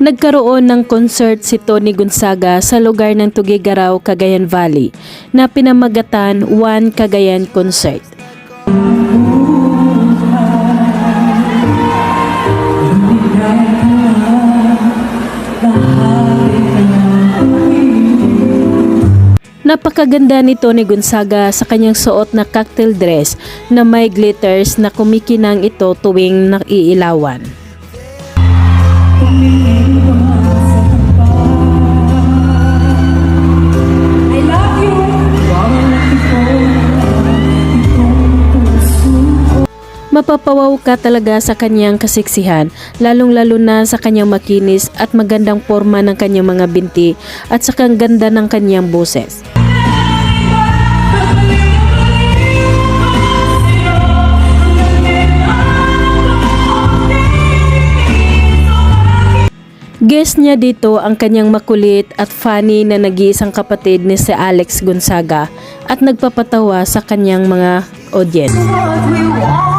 Nagkaroon ng concert si Tony Gonzaga sa lugar ng Tuguegarao, Cagayan Valley na pinamagatan One Cagayan Concert. Napakaganda ni Tony Gonzaga sa kanyang suot na cocktail dress na may glitters na kumikinang ito tuwing naiilawan. Mapapawaw ka talaga sa kanyang kasiksihan, lalong-lalo na sa kanyang makinis at magandang forma ng kanyang mga binti at sa ganda ng kanyang boses. Guest niya dito ang kanyang makulit at funny na nag-iisang kapatid ni si Alex Gonzaga at nagpapatawa sa kanyang mga audience.